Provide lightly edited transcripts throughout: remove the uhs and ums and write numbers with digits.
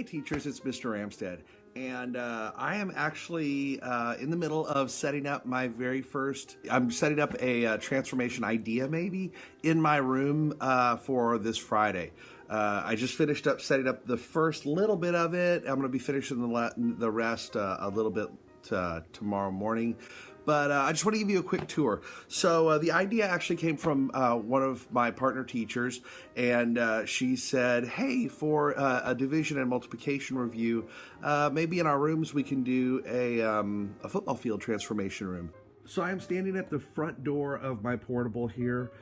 teachers, it's Mr. Ramstead, and I am actually in the middle of setting up my very first, I'm setting up a transformation idea maybe in my room for this Friday. I just finished up setting up the first little bit of it. I'm going to be finishing the rest a little bit tomorrow morning. But I just want to give you a quick tour. So the idea actually came from one of my partner teachers, and she said, hey, for a division and multiplication review, maybe in our rooms we can do a football field transformation room. So I'm standing at the front door of my portable here.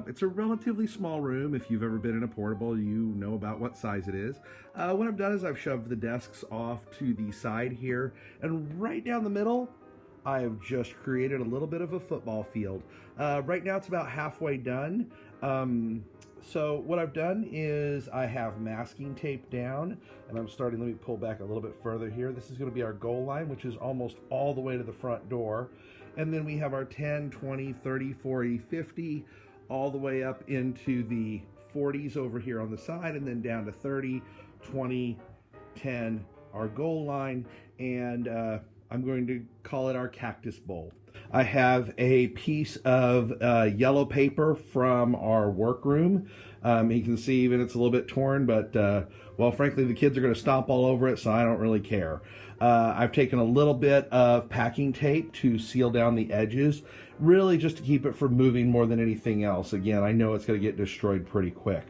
It's a relatively small room. If you've ever been in a portable, you know about what size it is. What I've done is I've shoved the desks off to the side here, and right down the middle, I have just created a little bit of a football field. Right now it's about halfway done. So what I've done is I have masking tape down, and I'm starting, let me pull back a little bit further here. This is going to be our goal line, which is almost all the way to the front door. And then we have our 10, 20, 30, 40, 50, all the way up into the 40s over here on the side, and then down to 30, 20, 10, our goal line, and I'm going to call it our cactus bowl. I have a piece of yellow paper from our workroom. You can see even it's a little bit torn, but well, frankly, the kids are going to stomp all over it, so I don't really care. I've taken a little bit of packing tape to seal down the edges, really just to keep it from moving more than anything else. Again, I know it's going to get destroyed pretty quick.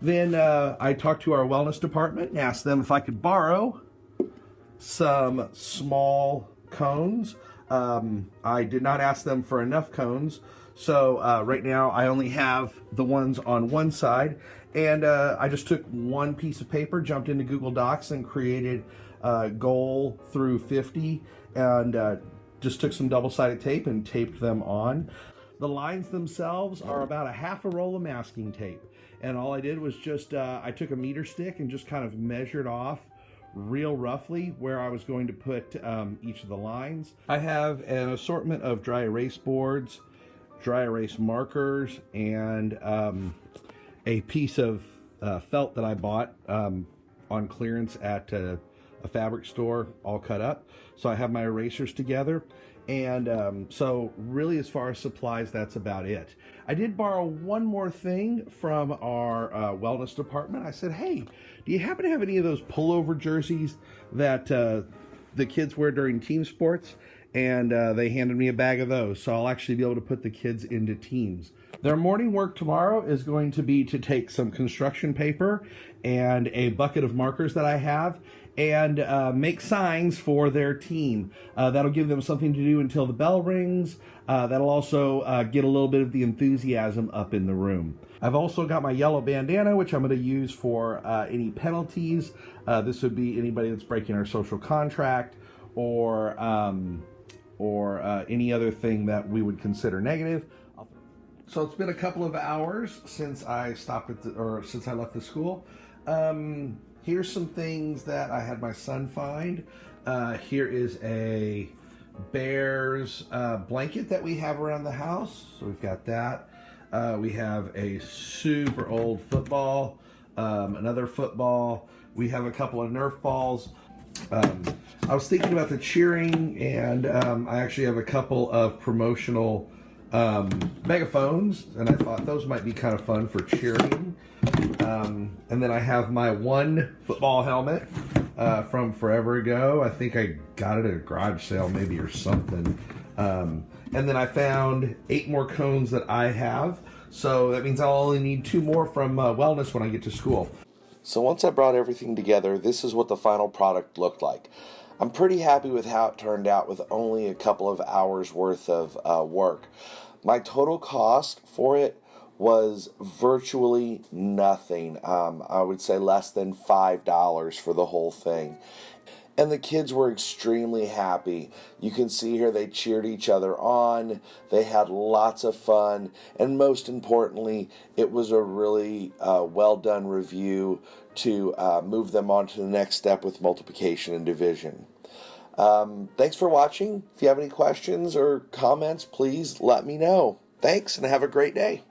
Then I talked to our wellness department and asked them if I could borrow some small cones. I did not ask them for enough cones, so right now I only have the ones on one side, and I just took one piece of paper, jumped into Google Docs, and created goal through 50, and just took some double-sided tape and taped them on. The lines themselves are about a half a roll of masking tape, and all I did was just I took a meter stick and just kind of measured off real roughly where I was going to put each of the lines. I have an assortment of dry erase boards, dry erase markers, and a piece of felt that I bought on clearance at a fabric store, all cut up. So I have my erasers together, and so really as far as supplies, that's about it. I did borrow one more thing from our wellness department. I said, hey, do you happen to have any of those pullover jerseys that the kids wear during team sports? And they handed me a bag of those, so I'll actually be able to put the kids into teams. Their morning work tomorrow is going to be to take some construction paper and a bucket of markers that I have and make signs for their team. That'll give them something to do until the bell rings. That'll also get a little bit of the enthusiasm up in the room. I've also got my yellow bandana, which I'm going to use for any penalties. This would be anybody that's breaking our social contract or any other thing that we would consider negative. So it's been a couple of hours since I stopped at since I left the school. Here's some things that I had my son find. Here is a Bears blanket that we have around the house. So we've got that. We have a super old football, another football. We have a couple of Nerf balls. I was thinking about the cheering, and I actually have a couple of promotional megaphones, and I thought those might be kind of fun for cheering. And then I have my one football helmet from forever ago. I think I got it at a garage sale maybe or something. And then I found 8 more cones that I have. So that means I'll only need 2 more from wellness when I get to school. So once I brought everything together, this is what the final product looked like. I'm pretty happy with how it turned out with only a couple of hours worth of work. My total cost for it was virtually nothing. I would say less than $5 for the whole thing. And the kids were extremely happy. You can see here they cheered each other on. They had lots of fun. And most importantly, it was a really well done review to move them on to the next step with multiplication and division. Thanks for watching. If you have any questions or comments, please let me know. Thanks, and have a great day.